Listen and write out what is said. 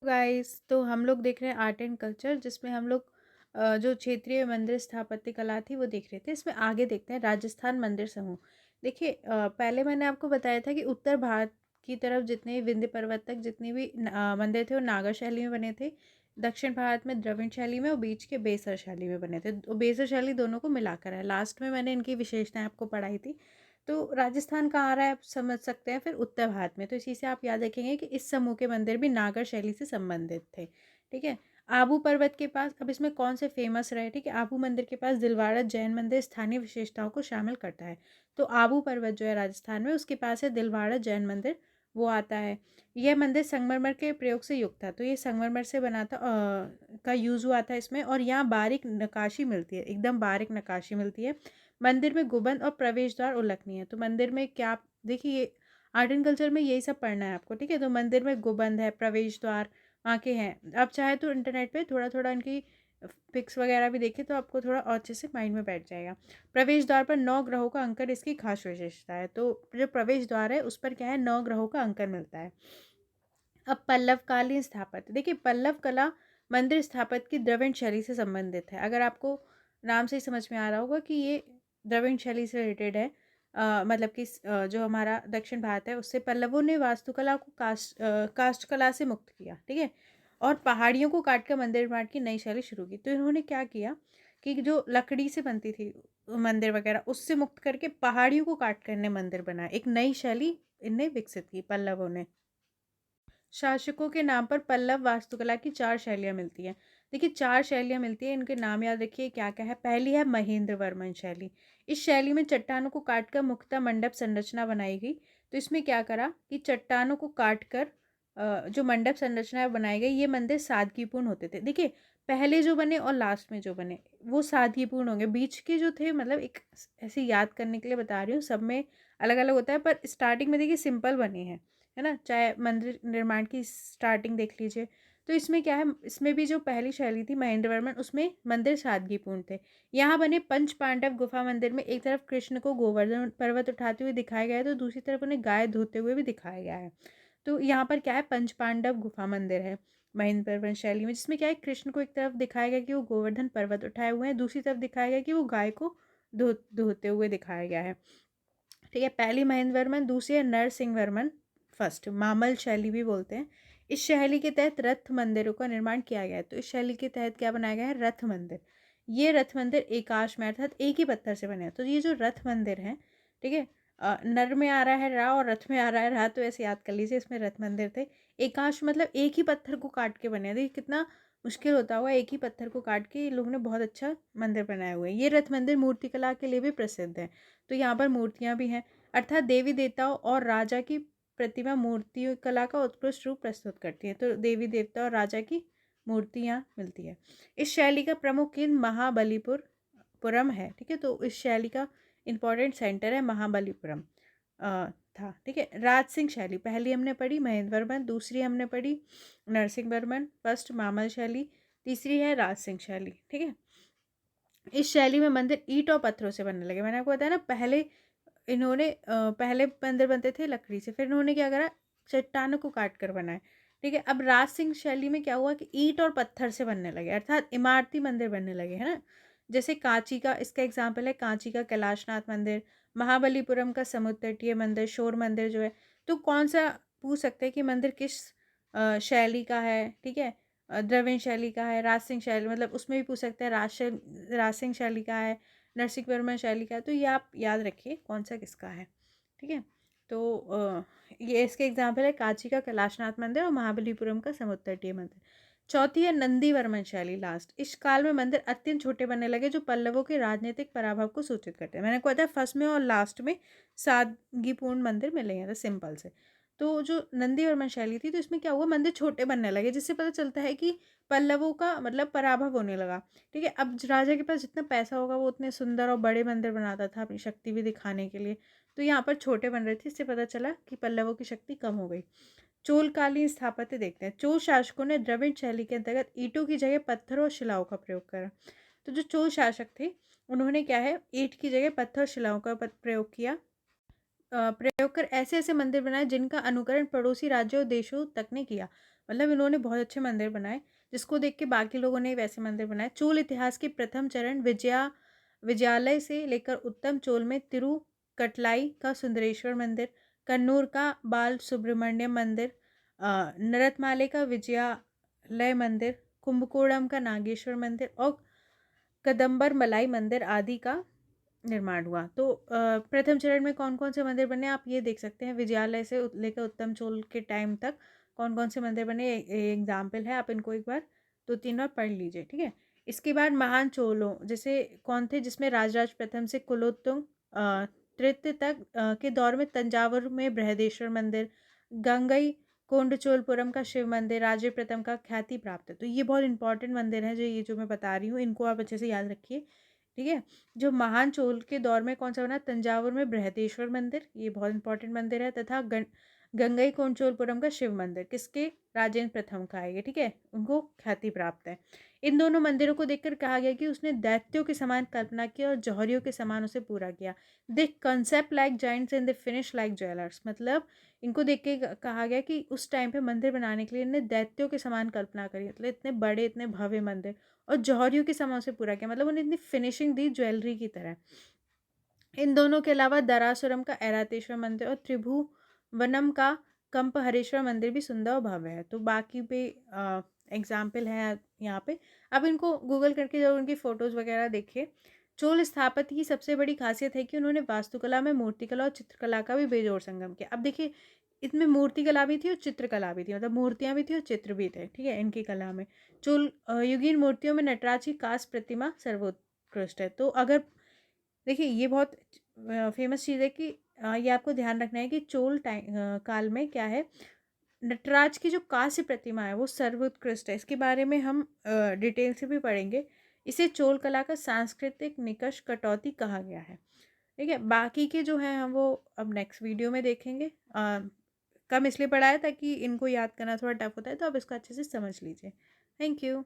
Guys, तो हम लोग देख रहे हैं आर्ट एंड कल्चर, जिसमें हम लोग जो क्षेत्रीय मंदिर स्थापत्य कला थी वो देख रहे थे। इसमें आगे देखते हैं राजस्थान मंदिर समूह। देखिए, पहले मैंने आपको बताया था कि उत्तर भारत की तरफ जितने भी विंध्य पर्वत तक जितने भी मंदिर थे वो नागर शैली में बने थे। दक्षिण भारत में द्रविड़ शैली में और बीच के बेसर शैली में बने थे। बेसर शैली दोनों को मिलाकर है। लास्ट में मैंने इनकी विशेषताएं आपको पढ़ाई थी। तो राजस्थान कहाँ आ रहा है आप समझ सकते हैं। फिर उत्तर भारत में, तो इसी से आप याद रखेंगे कि इस समूह के मंदिर भी नागर शैली से संबंधित थे। ठीक है। आबू पर्वत के पास, अब इसमें कौन से फेमस रहे। ठीक है, आबू मंदिर के पास दिलवाड़ा जैन मंदिर स्थानीय विशेषताओं को शामिल करता है। तो आबू पर्वत जो है राजस्थान में, उसके पास है दिलवाड़ा जैन मंदिर, वो आता है। यह मंदिर संगमरमर के प्रयोग से युक्त था। तो ये संगमरमर से बना था, का यूज़ हुआ था इसमें। और यहाँ बारीक नक्काशी मिलती है, एकदम बारीक नक्काशी मिलती है। मंदिर में गुंबद और प्रवेश द्वार उल्लेखनीय है। तो मंदिर में क्या, देखिए आर्ट एंड कल्चर में यही सब पढ़ना है आपको। ठीक है, तो मंदिर में गुंबद है, प्रवेश द्वार वहाँ के हैं। आप चाहे तो इंटरनेट पे थोड़ा थोड़ा इनकी पिक्स वगैरह भी देखें तो आपको थोड़ा और अच्छे से माइंड में बैठ जाएगा। प्रवेश द्वार पर 9 ग्रहों का अंकन इसकी खास विशेषता है। तो जो प्रवेश द्वार है उस पर क्या है, 9 ग्रहों का अंकन मिलता है। अब पल्लव कालीन स्थापत्य, देखिए पल्लव कला मंदिर स्थापत्य की द्रविड़ शैली से संबंधित है। अगर आपको नाम से ही समझ में आ रहा होगा कि ये द्रविड़ शैली से रिलेटेड है। मतलब कि जो हमारा दक्षिण भारत है उससे पल्लवों ने वास्तुकला को कास्ट कला से मुक्त किया। ठीक है, और पहाड़ियों को काट कर मंदिर निर्माण की नई शैली शुरू की। तो इन्होंने क्या किया कि जो लकड़ी से बनती थी मंदिर वगैरह, उससे मुक्त करके पहाड़ियों को काट कर इन्हें मंदिर बनाया। एक नई शैली इनने विकसित की पल्लवों ने। शासकों के नाम पर पल्लव वास्तुकला की 4 शैलियाँ मिलती हैं। देखिए 4 शैलियाँ मिलती हैं, इनके नाम याद रखिए क्या क्या है। पहली है महेंद्र वर्मन शैली। इस शैली में चट्टानों को काटकर मुक्ता मंडप संरचना बनाई गई। तो इसमें क्या करा कि चट्टानों को काटकर जो मंडप संरचना बनाई गई, ये मंदिर सादगीपूर्ण होते थे। देखिए पहले जो बने और लास्ट में जो बने वो सादगीपूर्ण होंगे। बीच के जो थे, मतलब एक ऐसे याद करने के लिए बता रही हूँ, सब में अलग अलग होता है, पर स्टार्टिंग में देखिए सिंपल बने हैं, है ना। चाहे मंदिर निर्माण की स्टार्टिंग देख लीजिए। तो इसमें क्या है, इसमें भी जो पहली शैली थी महेंद्र वर्मन, उसमें मंदिर सादगीपूर्ण थे। यहाँ बने पंच पांडव गुफा मंदिर में एक तरफ कृष्ण को गोवर्धन पर्वत उठाते हुए दिखाया गया है, तो दूसरी तरफ उन्हें गाय धोते हुए भी दिखाया गया है। तो यहाँ पर क्या है, पंच पांडव गुफा मंदिर है महेंद्र वर्मन शैली में, जिसमें क्या है, कृष्ण को एक तरफ दिखाया गया कि वो गोवर्धन पर्वत उठाए हुए हैं, दूसरी तरफ दिखाया गया कि वो गाय को धोते हुए दिखाया गया है। ठीक है, पहली महेंद्र वर्मन, दूसरी है नरसिंह वर्मन फर्स्ट, मामल शैली भी बोलते हैं। इस शैली के तहत रथ मंदिरों का निर्माण किया गया है। तो इस शैली के तहत क्या बनाया गया है, रथ मंदिर। ये रथ मंदिर एकाश में, अर्थात एक ही पत्थर से बने हैं। तो ये जो रथ मंदिर है, ठीक है, नर में आ रहा है रा और रथ में आ रहा है रा, तो ऐसे याद कर लीजिए, इसमें रथ मंदिर थे। एकाश मतलब एक ही पत्थर को काट के बने हैं। देखिए कितना मुश्किल होता होगा, एक ही पत्थर को काट के लोगों ने बहुत अच्छा मंदिर बनाए हुए हैं। ये रथ मंदिर मूर्तिकला के लिए भी प्रसिद्ध है। तो यहाँ पर मूर्तियाँ भी हैं, अर्थात देवी देवताओं और राजा की प्रतिमा मूर्ति कला का उत्कृष्ट रूप प्रस्तुत करती है। तो देवी देवता और राजा की मूर्तियाँ मिलती है। इस शैली का प्रमुख केंद्र महाबलीपुरम है। ठीक है, तो इस शैली का इंपॉर्टेंट सेंटर है महाबलीपुरम था। ठीक है, राज सिंह शैली पहली हमने पढ़ी महेंद्र वर्मन, दूसरी हमने पढ़ी नरसिंह वर्मन फर्स्ट मामल शैली, तीसरी है राज सिंह शैली। ठीक है, इस शैली में मंदिर ईंट और पत्थरों से बनने लगे। मैंने आपको बताया ना, पहले इन्होंने पहले मंदिर बनते थे लकड़ी से, फिर इन्होंने क्या करा, चट्टानों को काट कर बनाए। ठीक है, अब राज सिंह शैली में क्या हुआ कि ईंट और पत्थर से बनने लगे, अर्थात इमारती मंदिर बनने लगे, है ना। जैसे कांची का, इसका एग्जाम्पल है कांची का कैलाशनाथ मंदिर, महाबलीपुरम का समुद्र तटीय मंदिर, शोर मंदिर जो है। तो कौन सा पूछ सकते हैं कि मंदिर किस शैली का है। ठीक है, द्रविड़ शैली का है, राज सिंह शैली, मतलब उसमें भी पूछ सकते हैं राज सिंह शैली का है, नरसिंह वर्मा शैली का है। तो ये आप याद रखिए कौन सा किसका है। ठीक है, तो ये इसके एग्जाम्पल है कांची का कैलाशनाथ मंदिर और महाबलीपुरम का समुद्र तटीय मंदिर। चौथी है नंदी वर्मन शैली लास्ट। इस काल में मंदिर अत्यंत छोटे बनने लगे, जो पल्लवों के राजनीतिक पराभव को सूचित करते हैं। मैंने कहा था फर्स्ट में और लास्ट में सादगीपूर्ण मंदिर मिले हैं सिंपल से। तो जो नंदी वर्मन शैली थी, तो इसमें क्या हुआ, मंदिर छोटे बनने लगे, जिससे पता चलता है कि पल्लवों का मतलब पराभव होने लगा। ठीक है, अब राजा के पास जितना पैसा होगा वो उतने सुंदर और बड़े मंदिर बनाता था अपनी शक्ति भी दिखाने के लिए। तो यहाँ पर छोटे बन रहे थे, इससे पता चला कि पल्लवों की शक्ति कम हो गई। चोलकालीन स्थापत्य देखते हैं। चोल शासकों ने द्रविड़ शैली के अंतर्गत ईंटों की जगह पत्थर और शिलाओं का प्रयोग करा। तो जो चोल शासक थे उन्होंने क्या है, ईंट की जगह पत्थर और शिलाओं का प्रयोग किया। प्रयोग कर ऐसे ऐसे मंदिर बनाए जिनका अनुकरण पड़ोसी राज्यों और देशों तक ने किया। मतलब इन्होंने बहुत अच्छे मंदिर बनाए, जिसको देख के बाकी लोगों ने वैसे मंदिर बनाए। चोल इतिहास के प्रथम चरण विजयालय से लेकर उत्तम चोल में तिरुकटलाई का सुंदरेश्वर मंदिर, कन्नूर का बाल सुब्रमण्यम मंदिर, नरतमाले का विजयालय मंदिर, कुंभकोणम का नागेश्वर मंदिर और कदम्बर मलाई मंदिर आदि का निर्माण हुआ। तो प्रथम चरण में कौन कौन से मंदिर बने आप ये देख सकते हैं। विजयालय से लेकर उत्तम चोल के टाइम तक कौन कौन से मंदिर बने, एग्जाम्पल है, आप इनको एक बार 2-3 बार पढ़ लीजिए, ठीक है। इसके बाद महान चोलों जैसे कौन थे, जिसमें राजराज प्रथम से कुलोत्तुंग तृतीय तक के दौर में तंजावुर में बृहदेश्वर मंदिर, गंगई कोंडचोलपुरम का शिव मंदिर राजे प्रथम का ख्याति प्राप्त है। तो ये बहुत इंपॉर्टेंट मंदिर है, जो मैं बता रही हूँ, इनको आप अच्छे से याद रखिए, ठीक है। जो महान चोल के दौर में कौन सा बना, तंजावुर में बृहदेश्वर मंदिर, ये बहुत इंपॉर्टेंट मंदिर है, तथा गंगई कोंडचोलपुरम का शिव मंदिर किसके, राजेंद्र प्रथम का है ये, ठीक है, उनको ख्याति प्राप्त है। इन दोनों मंदिरों को देखकर कहा गया कि उसने दैत्यों के समान कल्पना की और जौहरियों के समान उसे पूरा किया। They concept like giants and they finish like jewellers, मतलब इनको देख के कहा गया कि उस टाइम पे मंदिर बनाने के लिए इन्हें दैत्यों के समान कल्पना करी, मतलब इतने बड़े इतने भव्य मंदिर, और जौहरियों के समान से पूरा किया, मतलब उन्हें इतनी फिनिशिंग दी ज्वेलरी की तरह। इन दोनों के अलावा दरासुरम का ऐरातेश्वर मंदिर और त्रिभुवनम का कंपहरेश्वर मंदिर भी सुंदर और भव्य है। तो बाकी पे एग्जाम्पल है यहाँ पे, अब इनको गूगल करके जरूर उनकी फ़ोटोज़ वगैरह देखिए। चोल स्थापत्य की सबसे बड़ी खासियत है कि उन्होंने वास्तुकला में मूर्तिकला और चित्रकला का भी बेजोड़ संगम किया। अब देखिए, इसमें मूर्तिकला भी थी और चित्रकला भी थी, मतलब मूर्तियाँ भी थी और चित्र भी थे, ठीक है, इनकी कला में। चोल युगीन मूर्तियों में नटराज की कांस्य प्रतिमा सर्वोत्कृष्ट है। तो अगर देखिए, ये बहुत फेमस चीज़ है कि ये आपको ध्यान रखना है कि चोल काल में क्या है, नटराज की जो कांस्य प्रतिमा है वो सर्वोत्कृष्ट है। इसके बारे में हम डिटेल से भी पढ़ेंगे। इसे चोल कला का सांस्कृतिक निकष कटौती कहा गया है, ठीक है। बाकी के जो हैं हम वो अब नेक्स्ट वीडियो में देखेंगे। कम इसलिए पढ़ाया ताकि इनको याद करना थोड़ा टफ होता है, तो आप इसको अच्छे से समझ लीजिए। Thank you.